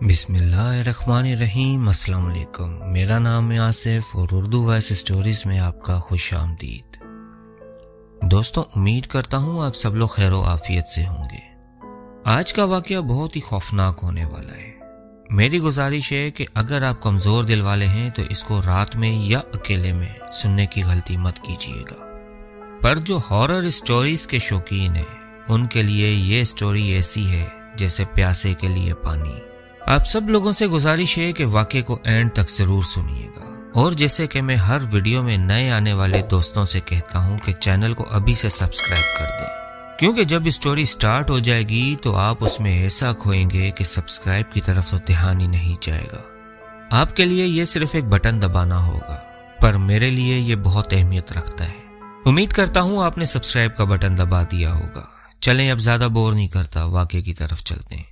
बिस्मिल्लाहिर्रहमानिर्रहीम। अस्सलाम वालेकुम। मेरा नाम है आसिफ और उर्दू वॉइस स्टोरीज में आपका खुश आमदीद। दोस्तों, उम्मीद करता हूँ आप सब लोग खैर आफियत से होंगे। आज का वाकया बहुत ही खौफनाक होने वाला है। मेरी गुजारिश है कि अगर आप कमज़ोर दिल वाले हैं तो इसको रात में या अकेले में सुनने की गलती मत कीजिएगा। पर जो हॉरर स्टोरीज के शौकीन हैं उनके लिए ये स्टोरी ऐसी है जैसे प्यासे के लिए पानी। आप सब लोगों से गुजारिश है कि वाकये को एंड तक जरूर सुनिएगा। और जैसे कि मैं हर वीडियो में नए आने वाले दोस्तों से कहता हूं कि चैनल को अभी से सब्सक्राइब कर दें, क्योंकि जब स्टोरी स्टार्ट हो जाएगी तो आप उसमें ऐसा खोएंगे कि सब्सक्राइब की तरफ तो ध्यान ही नहीं जाएगा। आपके लिए ये सिर्फ एक बटन दबाना होगा, पर मेरे लिए ये बहुत अहमियत रखता है। उम्मीद करता हूँ आपने सब्सक्राइब का बटन दबा दिया होगा। चलें, अब ज्यादा बोर नहीं करता, वाकये की तरफ चलते हैं।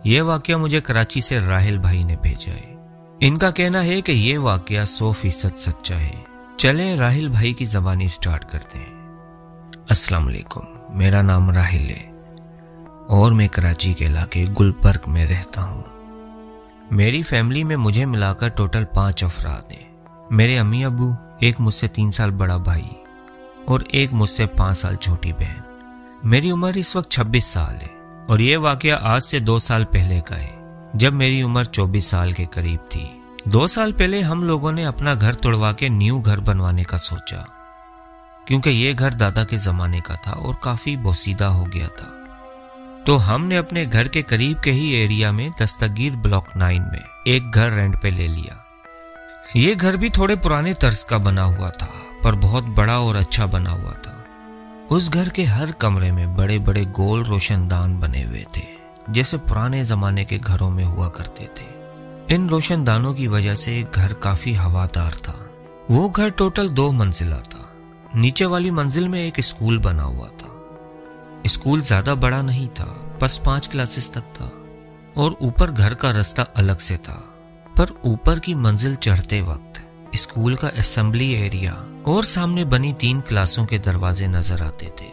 यह वाकया मुझे कराची से राहिल भाई ने भेजा है। इनका कहना है कि यह वाकया 100% सच्चा है। चलें राहिल भाई की ज़बानी स्टार्ट करते हैं। अस्सलाम वालेकुम, मेरा नाम राहिल है और मैं कराची के इलाके गुलबर्ग में रहता हूँ। मेरी फैमिली में मुझे मिलाकर टोटल 5 अफराद हैं। मेरे अम्मी अबू, एक मुझसे 3 साल बड़ा भाई और एक मुझसे 5 साल छोटी बहन। मेरी उम्र इस वक्त 26 साल है और ये वाकया आज से 2 साल पहले का है, जब मेरी उम्र 24 साल के करीब थी। 2 साल पहले हम लोगों ने अपना घर तोड़वा के न्यू घर बनवाने का सोचा, क्योंकि ये घर दादा के जमाने का था और काफी बोसीदा हो गया था। तो हमने अपने घर के करीब के ही एरिया में दस्तगीर ब्लॉक 9 में एक घर रेंट पे ले लिया। ये घर भी थोड़े पुराने तर्ज का बना हुआ था, पर बहुत बड़ा और अच्छा बना हुआ था। उस घर के हर कमरे में बड़े बड़े गोल रोशनदान बने हुए थे, जैसे पुराने जमाने के घरों में हुआ करते थे। इन रोशनदानों की वजह से घर काफी हवादार था। वो घर टोटल 2 मंजिला था। नीचे वाली मंजिल में एक स्कूल बना हुआ था। स्कूल ज्यादा बड़ा नहीं था, बस 5 क्लासेस तक था और ऊपर घर का रास्ता अलग से था। पर ऊपर की मंजिल चढ़ते वक्त स्कूल का असेंबली एरिया और सामने बनी 3 क्लासों के दरवाजे नजर आते थे।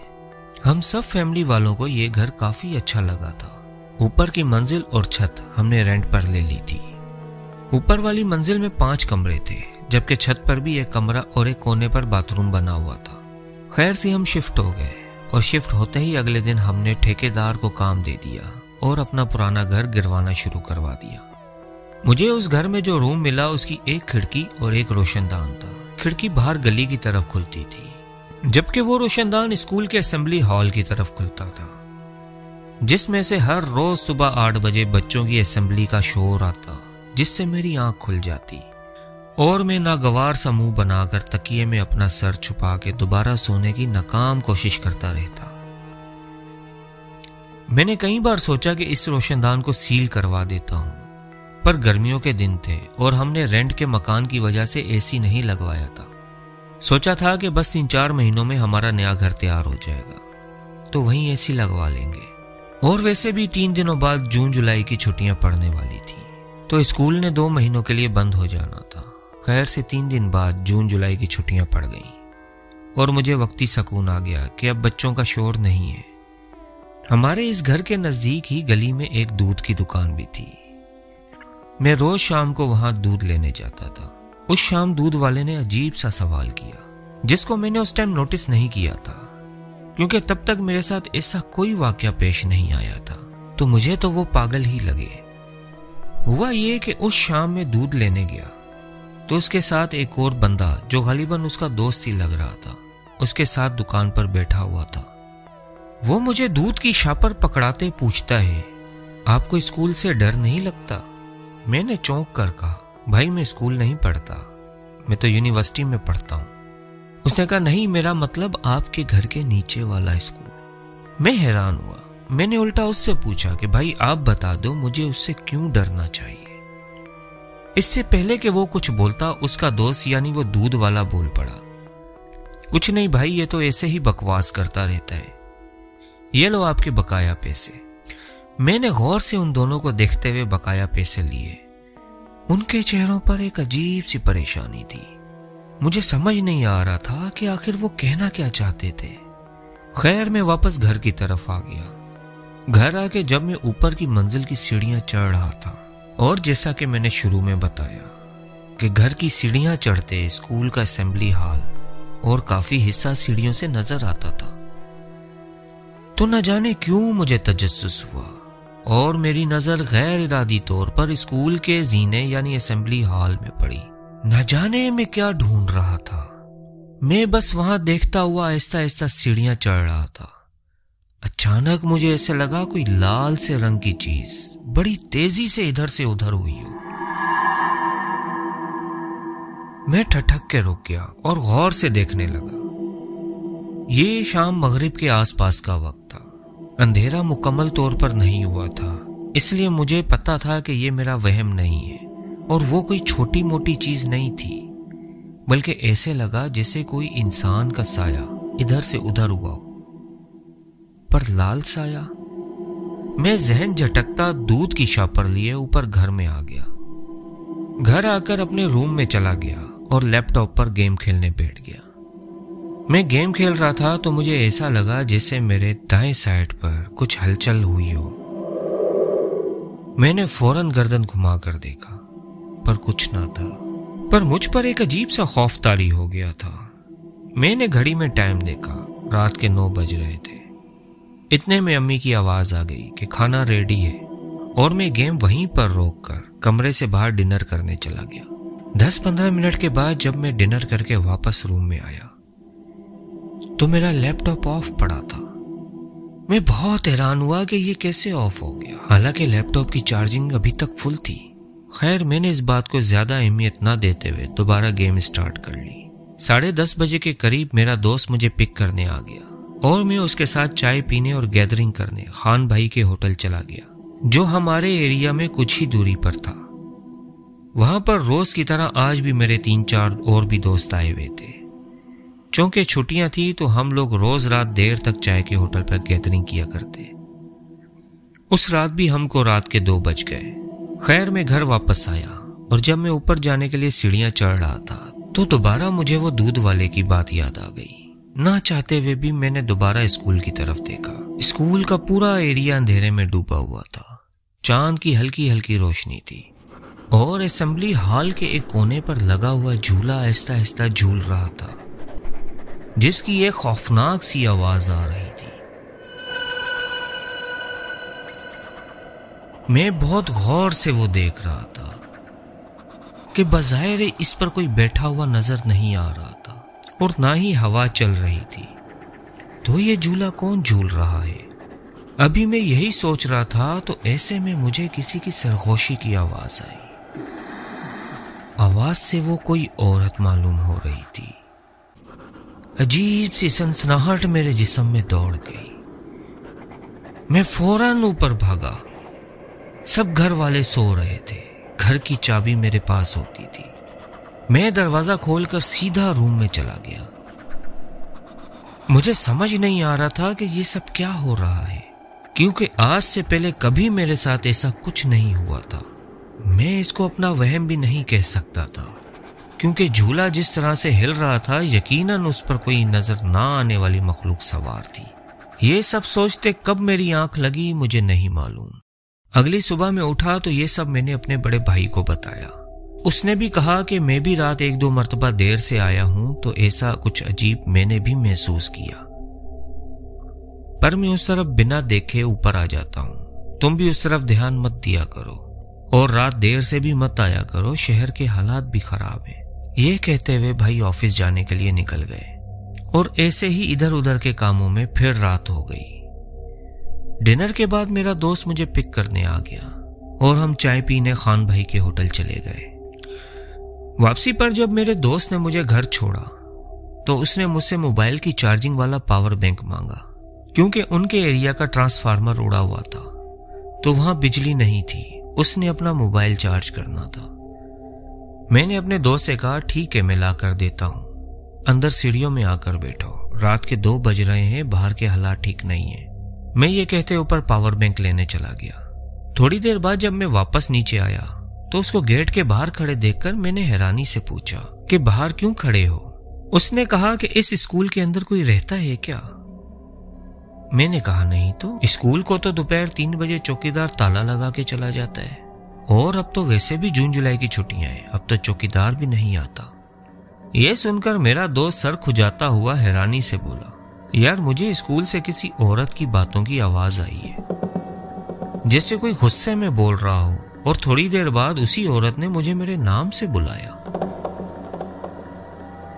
हम सब फैमिली वालों को ये घर काफी अच्छा लगा था। ऊपर की मंजिल और छत हमने रेंट पर ले ली थी। ऊपर वाली मंजिल में 5 कमरे थे, जबकि छत पर भी एक कमरा और एक कोने पर बाथरूम बना हुआ था। खैर से हम शिफ्ट हो गए और शिफ्ट होते ही अगले दिन हमने ठेकेदार को काम दे दिया और अपना पुराना घर गिरवाना शुरू करवा दिया। मुझे उस घर में जो रूम मिला उसकी एक खिड़की और एक रोशनदान था। खिड़की बाहर गली की तरफ खुलती थी, जबकि वो रोशनदान स्कूल के असेंबली हॉल की तरफ खुलता था, जिसमें से हर रोज सुबह 8 बजे बच्चों की असेंबली का शोर आता, जिससे मेरी आंख खुल जाती और मैं नागवार सा मुंह बनाकर तकिए में अपना सर छुपा के दोबारा सोने की नाकाम कोशिश करता रहता। मैंने कई बार सोचा कि इस रोशनदान को सील करवा देता हूं, पर गर्मियों के दिन थे और हमने रेंट के मकान की वजह से एसी नहीं लगवाया था। सोचा था कि बस 3-4 महीनों में हमारा नया घर तैयार हो जाएगा तो वहीं एसी लगवा लेंगे। और वैसे भी 3 दिनों बाद जून जुलाई की छुट्टियां पड़ने वाली थी, तो स्कूल ने 2 महीनों के लिए बंद हो जाना था। खैर से 3 दिन बाद जून जुलाई की छुट्टियां पड़ गईं और मुझे वक्ती सुकून आ गया कि अब बच्चों का शोर नहीं है। हमारे इस घर के नजदीक ही गली में एक दूध की दुकान भी थी। मैं रोज शाम को वहां दूध लेने जाता था। उस शाम दूध वाले ने अजीब सा सवाल किया, जिसको मैंने उस टाइम नोटिस नहीं किया था, क्योंकि तब तक मेरे साथ ऐसा कोई वाकया पेश नहीं आया था, तो मुझे तो वो पागल ही लगे। हुआ ये कि उस शाम में दूध लेने गया तो उसके साथ एक और बंदा, जो गालिबन उसका दोस्त ही लग रहा था, उसके साथ दुकान पर बैठा हुआ था। वो मुझे दूध की शापर पकड़ाते पूछता है, आपको स्कूल से डर नहीं लगता? मैंने चौंक कर कहा, भाई मैं स्कूल नहीं पढ़ता, मैं तो यूनिवर्सिटी में पढ़ता हूँ। उसने कहा, नहीं, मेरा मतलब आपके घर के नीचे वाला स्कूल। मैं हैरान हुआ। मैंने उल्टा उससे पूछा कि भाई आप बता दो, मुझे उससे क्यों डरना चाहिए? इससे पहले कि वो कुछ बोलता, उसका दोस्त यानी वो दूध वाला बोल पड़ा, कुछ नहीं भाई, ये तो ऐसे ही बकवास करता रहता है, ये लो आपके बकाया पैसे। मैंने गौर से उन दोनों को देखते हुए बकाया पैसे लिए। उनके चेहरों पर एक अजीब सी परेशानी थी। मुझे समझ नहीं आ रहा था कि आखिर वो कहना क्या चाहते थे। खैर मैं वापस घर की तरफ आ गया। घर आके जब मैं ऊपर की मंजिल की सीढ़ियां चढ़ रहा था, और जैसा कि मैंने शुरू में बताया कि घर की सीढ़ियां चढ़ते स्कूल का असेंबली हॉल और काफी हिस्सा सीढ़ियों से नजर आता था, तो न जाने क्यों मुझे तजस्सुस हुआ और मेरी नजर गैर इरादी तौर पर स्कूल के जीने यानी असेंबली हॉल में पड़ी। न जाने मैं क्या ढूंढ रहा था, मैं बस वहां देखता हुआ आहिस्ता आहिस्ता सीढ़ियां चढ़ रहा था। अचानक मुझे ऐसे लगा कोई लाल से रंग की चीज बड़ी तेजी से इधर से उधर हुई हो। मैं ठठक के रुक गया और गौर से देखने लगा। ये शाम मगरिब के आसपास का वक्त था। अंधेरा मुकम्मल तौर पर नहीं हुआ था, इसलिए मुझे पता था कि ये मेरा वहम नहीं है और वो कोई छोटी मोटी चीज नहीं थी, बल्कि ऐसे लगा जैसे कोई इंसान का साया इधर से उधर हुआ हो, पर लाल साया। मैं जहन झटकता दूध की शापर लिए ऊपर घर में आ गया। घर आकर अपने रूम में चला गया और लैपटॉप पर गेम खेलने बैठ गया। मैं गेम खेल रहा था तो मुझे ऐसा लगा जैसे मेरे दाएं साइड पर कुछ हलचल हुई हो। मैंने फौरन गर्दन घुमाकर देखा, पर कुछ ना था, पर मुझ पर एक अजीब सा खौफ तारी हो गया था। मैंने घड़ी में टाइम देखा, रात के 9 बज रहे थे। इतने में अम्मी की आवाज आ गई कि खाना रेडी है, और मैं गेम वहीं पर रोककर कमरे से बाहर डिनर करने चला गया। 10-15 मिनट के बाद जब मैं डिनर करके वापस रूम में आया तो मेरा लैपटॉप ऑफ पड़ा था। मैं बहुत हैरान हुआ कि ये कैसे ऑफ हो गया, हालांकि लैपटॉप की चार्जिंग अभी तक फुल थी। खैर, मैंने इस बात को ज्यादा अहमियत न देते हुए दोबारा गेम स्टार्ट कर ली। 10:30 बजे के करीब मेरा दोस्त मुझे पिक करने आ गया और मैं उसके साथ चाय पीने और गैदरिंग करने खान भाई के होटल चला गया, जो हमारे एरिया में कुछ ही दूरी पर था। वहां पर रोज की तरह आज भी मेरे 3-4 और भी दोस्त आए हुए थे। चूंकि छुट्टियां थी तो हम लोग रोज रात देर तक चाय के होटल पर गैदरिंग किया करते। उस रात भी हमको रात के 2 बज गए। खैर, मैं घर वापस आया और जब मैं ऊपर जाने के लिए सीढ़ियां चढ़ रहा था तो दोबारा मुझे वो दूध वाले की बात याद आ गई। ना चाहते हुए भी मैंने दोबारा स्कूल की तरफ देखा। स्कूल का पूरा एरिया अंधेरे में डूबा हुआ था। चांद की हल्की हल्की रोशनी थी और असेंबली हॉल के एक कोने पर लगा हुआ झूला आहिस्ता आहिस्ता झूल रहा था, जिसकी एक खौफनाक सी आवाज आ रही थी। मैं बहुत गौर से वो देख रहा था कि बज़ाहिर इस पर कोई बैठा हुआ नजर नहीं आ रहा था और ना ही हवा चल रही थी। तो ये झूला कौन झूल रहा है? अभी मैं यही सोच रहा था तो ऐसे में मुझे किसी की सरगोशी की आवाज आई। आवाज से वो कोई औरत मालूम हो रही थी। अजीब सी सनसनाहट मेरे जिस्म में दौड़ गई। मैं फौरन ऊपर भागा। सब घर वाले सो रहे थे। घर की चाबी मेरे पास होती थी। मैं दरवाजा खोलकर सीधा रूम में चला गया। मुझे समझ नहीं आ रहा था कि ये सब क्या हो रहा है, क्योंकि आज से पहले कभी मेरे साथ ऐसा कुछ नहीं हुआ था। मैं इसको अपना वहम भी नहीं कह सकता था, क्योंकि झूला जिस तरह से हिल रहा था यकीनन उस पर कोई नजर ना आने वाली मखलूक सवार थी। ये सब सोचते कब मेरी आंख लगी मुझे नहीं मालूम। अगली सुबह मैं उठा तो ये सब मैंने अपने बड़े भाई को बताया। उसने भी कहा कि मैं भी रात 1-2 मरतबा देर से आया हूं तो ऐसा कुछ अजीब मैंने भी महसूस किया, पर मैं उस तरफ बिना देखे ऊपर आ जाता हूं। तुम भी उस तरफ ध्यान मत दिया करो और रात देर से भी मत आया करो, शहर के हालात भी खराब हैं। ये कहते हुए भाई ऑफिस जाने के लिए निकल गए और ऐसे ही इधर उधर के कामों में फिर रात हो गई। डिनर के बाद मेरा दोस्त मुझे पिक करने आ गया और हम चाय पीने खान भाई के होटल चले गए। वापसी पर जब मेरे दोस्त ने मुझे घर छोड़ा तो उसने मुझसे मोबाइल की चार्जिंग वाला पावर बैंक मांगा, क्योंकि उनके एरिया का ट्रांसफार्मर उड़ा हुआ था तो वहां बिजली नहीं थी। उसने अपना मोबाइल चार्ज करना था। मैंने अपने दोस्त से कहा ठीक है मैं ला कर देता हूं, अंदर सीढ़ियों में आकर बैठो, रात के 2 बज रहे हैं, बाहर के हालात ठीक नहीं है। मैं ये कहते ऊपर पावर बैंक लेने चला गया। थोड़ी देर बाद जब मैं वापस नीचे आया तो उसको गेट के बाहर खड़े देखकर मैंने हैरानी से पूछा कि बाहर क्यों खड़े हो? उसने कहा कि इस स्कूल के अंदर कोई रहता है क्या? میں نے کہا نہیں تو اسکول کو تو دوپہر 3 بجے چوکیدار تالا لگا کے چلا جاتا ہے، اور اب تو ویسے بھی جون جولائی کی چھٹیاں ہیں، اب تو چوکیدار بھی نہیں آتا۔ یہ سن کر میرا دوست سر کھجاتا ہوا حیرانی سے بولا، یار مجھے اسکول سے کسی عورت کی باتوں کی آواز آئی ہے، جیسے کوئی غصے میں بول رہا ہو، اور تھوڑی دیر بعد اسی عورت نے مجھے میرے نام سے بلایا۔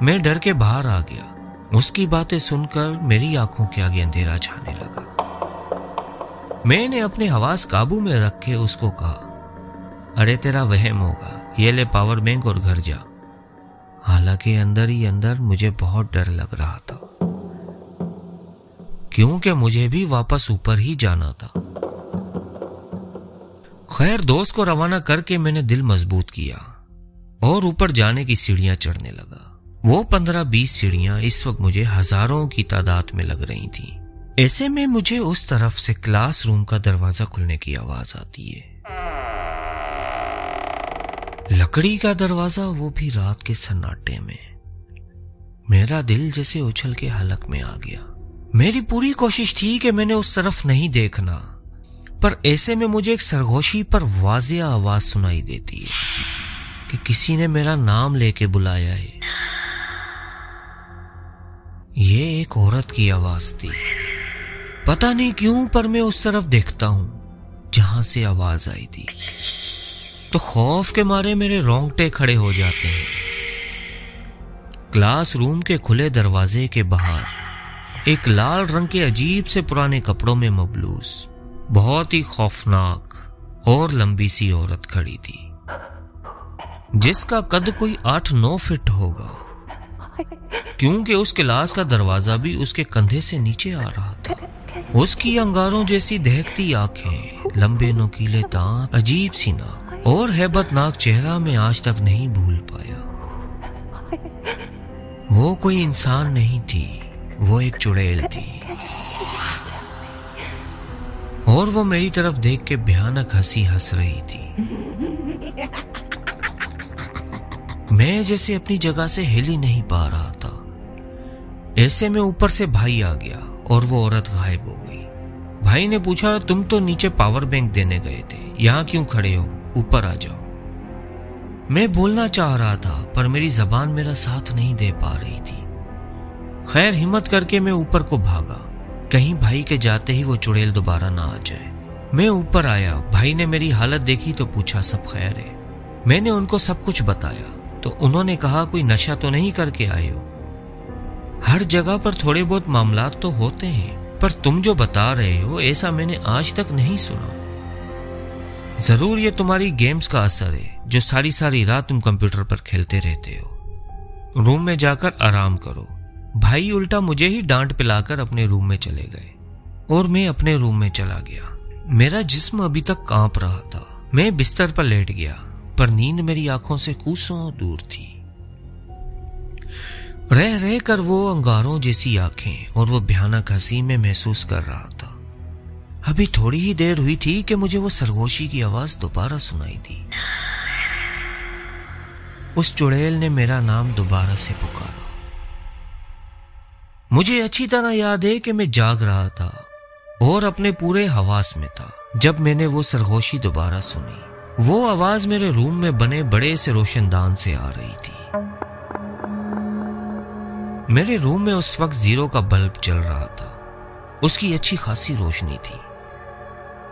میں ڈر کے باہر آ گیا۔ اس کی باتیں سن کر میری آنکھوں کے آگے اندھیرا چھانے لگا۔ میں نے اپنے حواس قابو میں رکھ کے اس کو کہا، ارے تیرا وہم ہوگا، یہ لے پاور بینک اور گھر جا۔ حالانکہ اندر ہی اندر مجھے بہت ڈر لگ رہا تھا، کیونکہ مجھے بھی واپس اوپر ہی جانا تھا۔ خیر دوست کو روانہ کر کے میں نے دل مضبوط کیا اور اوپر جانے کی سیڑھیاں چڑھنے لگا۔ وہ 15-20 سیڑھیاں اس وقت مجھے ہزاروں کی تعداد میں لگ رہی تھیں۔ ایسے میں مجھے اس طرف سے کلاس روم کا دروازہ کھلنے کی آواز آتی ہے۔ لکڑی کا دروازہ، وہ بھی رات کے سناٹے میں۔ میرا دل جیسے اچھل کے حلق میں آ گیا۔ میری پوری کوشش تھی کہ میں نے اس طرف نہیں دیکھنا، پر ایسے میں مجھے ایک سرگوشی پر واضح آواز سنائی دیتی ہے کہ کسی نے میرا نام لے کے بلایا ہے۔ یہ ایک عورت کی آواز تھی۔ پتہ نہیں کیوں پر میں اس طرف دیکھتا ہوں جہاں سے آواز آئی تھی تو خوف کے مارے میرے رونگٹے کھڑے ہو جاتے ہیں۔ کلاس روم کے کھلے دروازے کے باہر ایک لال رنگ کے عجیب سے پرانے کپڑوں میں مبلوس، بہت ہی خوفناک اور لمبی سی عورت کھڑی تھی، جس کا قد کوئی 8-9 فٹ ہوگا، کیونکہ اس کلاس کا دروازہ بھی اس کے کندھے سے نیچے آ رہا تھا۔ اس کی انگاروں جیسی دہکتی آنکھیں، لمبے نوکیلے دانت، عجیب سی ناک اور ہیبت ناک چہرہ میں آج تک نہیں بھول پایا۔ وہ کوئی انسان نہیں تھی، وہ ایک چڑیل تھی، اور وہ میری طرف دیکھ کے بھیانک ہنسی ہنس رہی تھی۔ میں جیسے اپنی جگہ سے ہل ہی نہیں پا رہا تھا۔ ایسے میں اوپر سے بھائی آ گیا اور وہ عورت غائب ہو گئی۔ بھائی نے پوچھا، تم تو نیچے پاور بینک دینے گئے تھے، یہاں کیوں کھڑے ہو؟ اوپر آ جاؤ۔ میں بولنا چاہ رہا تھا پر میری زبان میرا ساتھ نہیں دے پا رہی تھی۔ خیر ہمت کر کے میں اوپر کو بھاگا، کہیں بھائی کے جاتے ہی وہ چڑیل دوبارہ نہ آ جائے۔ میں اوپر آیا، بھائی نے میری حالت دیکھی تو پوچھا سب خیر ہے؟ میں نے ان کو سب کچھ بتایا تو انہوں نے کہا کوئی نشہ تو نہیں کر کے آئے ہو؟ ہر جگہ پر تھوڑے بہت معاملات تو ہوتے ہیں، پر تم جو بتا رہے ہو ایسا میں نے آج تک نہیں سنا۔ ضرور یہ تمہاری گیمز کا اثر ہے، جو ساری رات تم کمپیوٹر پر کھیلتے رہتے ہو۔ روم میں جا کر آرام کرو۔ بھائی الٹا مجھے ہی ڈانٹ پلا کر اپنے روم میں چلے گئے اور میں اپنے روم میں چلا گیا۔ میرا جسم ابھی تک کانپ رہا تھا۔ میں بستر پر لیٹ گیا، پر نیند میری آنکھوں سے کوسوں دور تھی۔ رہ کر وہ انگاروں جیسی آنکھیں اور وہ بھیانک ہنسی میں محسوس کر رہا تھا۔ ابھی تھوڑی ہی دیر ہوئی تھی کہ مجھے وہ سرگوشی کی آواز دوبارہ سنائی دی۔ اس چڑیل نے میرا نام دوبارہ سے پکارا۔ مجھے اچھی طرح یاد ہے کہ میں جاگ رہا تھا اور اپنے پورے حواس میں تھا جب میں نے وہ سرگوشی دوبارہ سنی۔ وہ آواز میرے روم میں بنے بڑے سے روشن دان سے آ رہی تھی۔ میرے روم میں اس وقت 0 کا بلب چل رہا تھا، اس کی اچھی خاصی روشنی تھی۔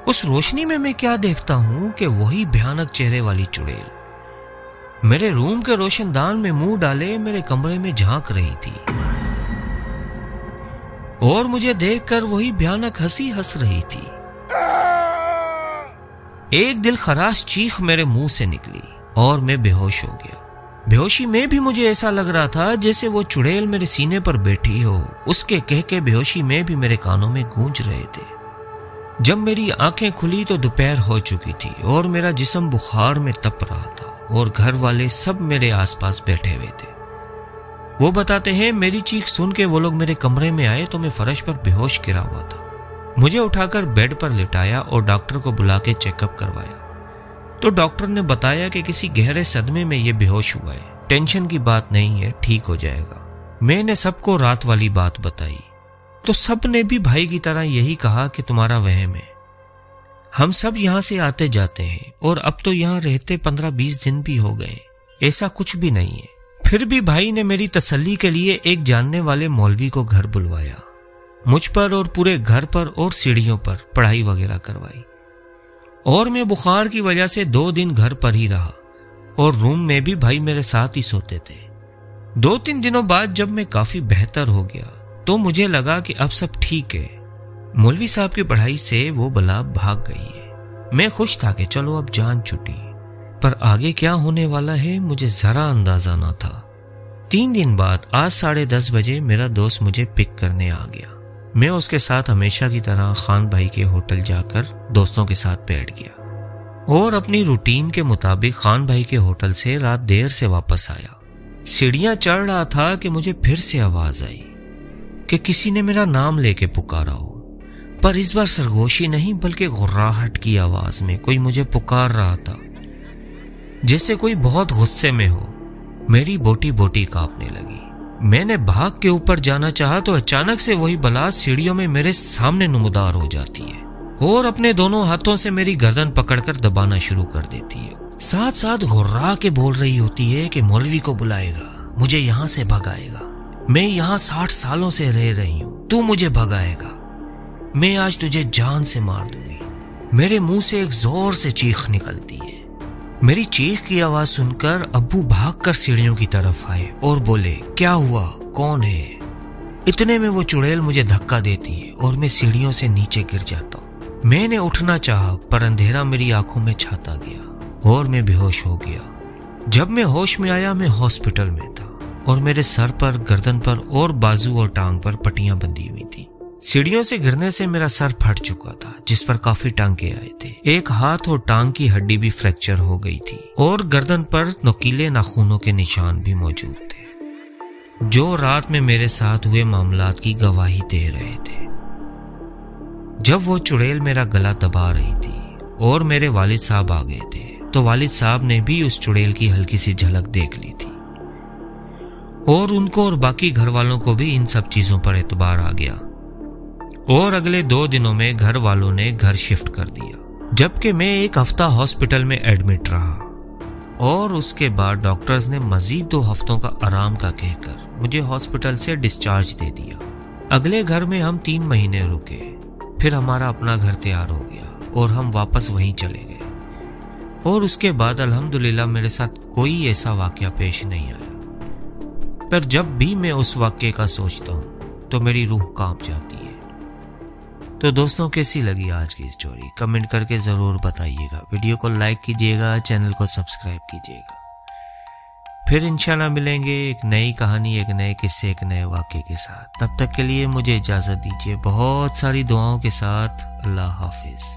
اس روشنی میں میں کیا دیکھتا ہوں کہ وہی بھیانک چہرے والی چڑیل میرے روم کے روشن دان میں منہ ڈالے میرے کمرے میں جھانک رہی تھی، اور مجھے دیکھ کر وہی بھیانک ہنسی ہنس رہی تھی۔ ایک دل خراش چیخ میرے منہ سے نکلی اور میں بے ہوش ہو گیا۔ بے ہوشی میں بھی مجھے ایسا لگ رہا تھا جیسے وہ چڑیل میرے سینے پر بیٹھی ہو۔ اس کے کہہ کے بے ہوشی میں بھی میرے کانوں میں گونج رہے تھے۔ جب میری آنکھیں کھلی تو دوپہر ہو چکی تھی اور میرا جسم بخار میں تپ رہا تھا، اور گھر والے سب میرے آس پاس بیٹھے ہوئے تھے۔ وہ بتاتے ہیں میری چیخ سن کے وہ لوگ میرے کمرے میں آئے تو میں فرش پر بے ہوش گرا ہوا تھا۔ مجھے اٹھا کر بیڈ پر لٹایا اور ڈاکٹر کو بلا کے چیک اپ کروایا تو ڈاکٹر نے بتایا کہ کسی گہرے صدمے میں یہ بے ہوش ہوا ہے، ٹینشن کی بات نہیں ہے، ٹھیک ہو جائے گا۔ میں نے سب کو رات والی بات بتائی۔ تو سب نے بھی بھائی کی طرح یہی کہا کہ تمہارا وہم ہے، ہم سب یہاں سے آتے جاتے ہیں اور اب تو یہاں رہتے 15-20 دن بھی ہو گئے، ایسا کچھ بھی نہیں ہے۔ پھر بھی بھائی نے میری تسلی کے لیے ایک جاننے والے مولوی کو گھر بلوایا، مجھ پر اور پورے گھر پر اور سیڑھیوں پر پڑھائی وغیرہ کروائی، اور میں بخار کی وجہ سے 2 دن گھر پر ہی رہا اور روم میں بھی بھائی میرے ساتھ ہی سوتے تھے۔ 2-3 دنوں بعد جب میں کافی بہتر ہو گیا تو مجھے لگا کہ اب سب ٹھیک ہے، مولوی صاحب کی پڑھائی سے وہ بلا بھاگ گئی ہے۔ میں خوش تھا کہ چلو اب جان چھٹی، پر آگے کیا ہونے والا ہے مجھے ذرا اندازہ نہ تھا۔ 3 دن بعد آج 10:30 بجے میرا دوست مجھے پک کرنے آ گیا۔ میں اس کے ساتھ ہمیشہ کی طرح خان بھائی کے ہوٹل جا کر دوستوں کے ساتھ بیٹھ گیا اور اپنی روٹین کے مطابق خان بھائی کے ہوٹل سے رات دیر سے واپس آیا۔ سیڑھیاں چڑھ رہا تھا کہ مجھے پھر سے آواز آئی کہ کسی نے میرا نام لے کے پکارا ہو، پر اس بار سرگوشی نہیں بلکہ غراہٹ کی آواز میں کوئی مجھے پکار رہا تھا، جیسے کوئی بہت غصے میں ہو۔ میری بوٹی بوٹی کانپنے لگی۔ میں نے بھاگ کے اوپر جانا چاہا تو اچانک سے وہی بلا سیڑھیوں میں میرے سامنے نمودار ہو جاتی ہے اور اپنے دونوں ہاتھوں سے میری گردن پکڑ کر دبانا شروع کر دیتی ہے، ساتھ ساتھ غرا کے بول رہی ہوتی ہے کہ مولوی کو بلائے گا، مجھے یہاں سے بھگائے گا، میں یہاں 60 سالوں سے رہ رہی ہوں، تو مجھے بھگائے گا، میں آج تجھے جان سے مار دوں گی۔ میرے منہ سے ایک زور سے چیخ نکلتی ہے۔ میری چیخ کی آواز سن کر ابو بھاگ کر سیڑھیوں کی طرف آئے اور بولے، کیا ہوا، کون ہے؟ اتنے میں وہ چڑیل مجھے دھکا دیتی ہے اور میں سیڑھیوں سے نیچے گر جاتا ہوں۔ میں نے اٹھنا چاہا پر اندھیرا میری آنکھوں میں چھاتا گیا اور میں بے ہوش ہو گیا۔ جب میں ہوش میں آیا میں ہاسپٹل میں تھا اور میرے سر پر، گردن پر اور بازو اور ٹانگ پر پٹیاں بندھی ہوئی تھی۔ سیڑھیوں سے گرنے سے میرا سر پھٹ چکا تھا جس پر کافی ٹانکے آئے تھے، ایک ہاتھ اور ٹانگ کی ہڈی بھی فریکچر ہو گئی تھی اور گردن پر نوکیلے ناخونوں کے نشان بھی موجود تھے جو رات میں میرے ساتھ ہوئے معاملات کی گواہی دے رہے تھے۔ جب وہ چڑیل میرا گلا دبا رہی تھی اور میرے والد صاحب آ گئے تھے تو والد صاحب نے بھی اس چڑیل کی ہلکی سی جھلک دیکھ لی تھی اور ان کو اور باقی گھر والوں کو بھی ان سب چیزوں پر اعتبار آ گیا، اور اگلے 2 دنوں میں گھر والوں نے گھر شفٹ کر دیا، جبکہ میں 1 ہفتہ ہاسپٹل میں ایڈمٹ رہا اور اس کے بعد ڈاکٹرز نے مزید 2 ہفتوں کا آرام کا کہہ کر مجھے ہاسپٹل سے ڈسچارج دے دیا۔ اگلے گھر میں ہم 3 مہینے رکے، پھر ہمارا اپنا گھر تیار ہو گیا اور ہم واپس وہیں چلے گئے، اور اس کے بعد الحمدللہ میرے ساتھ کوئی ایسا واقعہ پیش نہیں آیا، پر جب بھی میں اس واقعے کا سوچتا ہوں تو میری روح کانپ جاتی ہے۔ تو دوستوں کیسی لگی آج کی اسٹوری؟ کمنٹ کر کے ضرور بتائیے گا، ویڈیو کو لائک کیجیے گا، چینل کو سبسکرائب کیجیے گا۔ پھر انشاءاللہ ملیں گے ایک نئی کہانی، ایک نئے قصے، ایک نئے واقعے کے ساتھ۔ تب تک کے لیے مجھے اجازت دیجیے، بہت ساری دعاؤں کے ساتھ۔ اللہ حافظ۔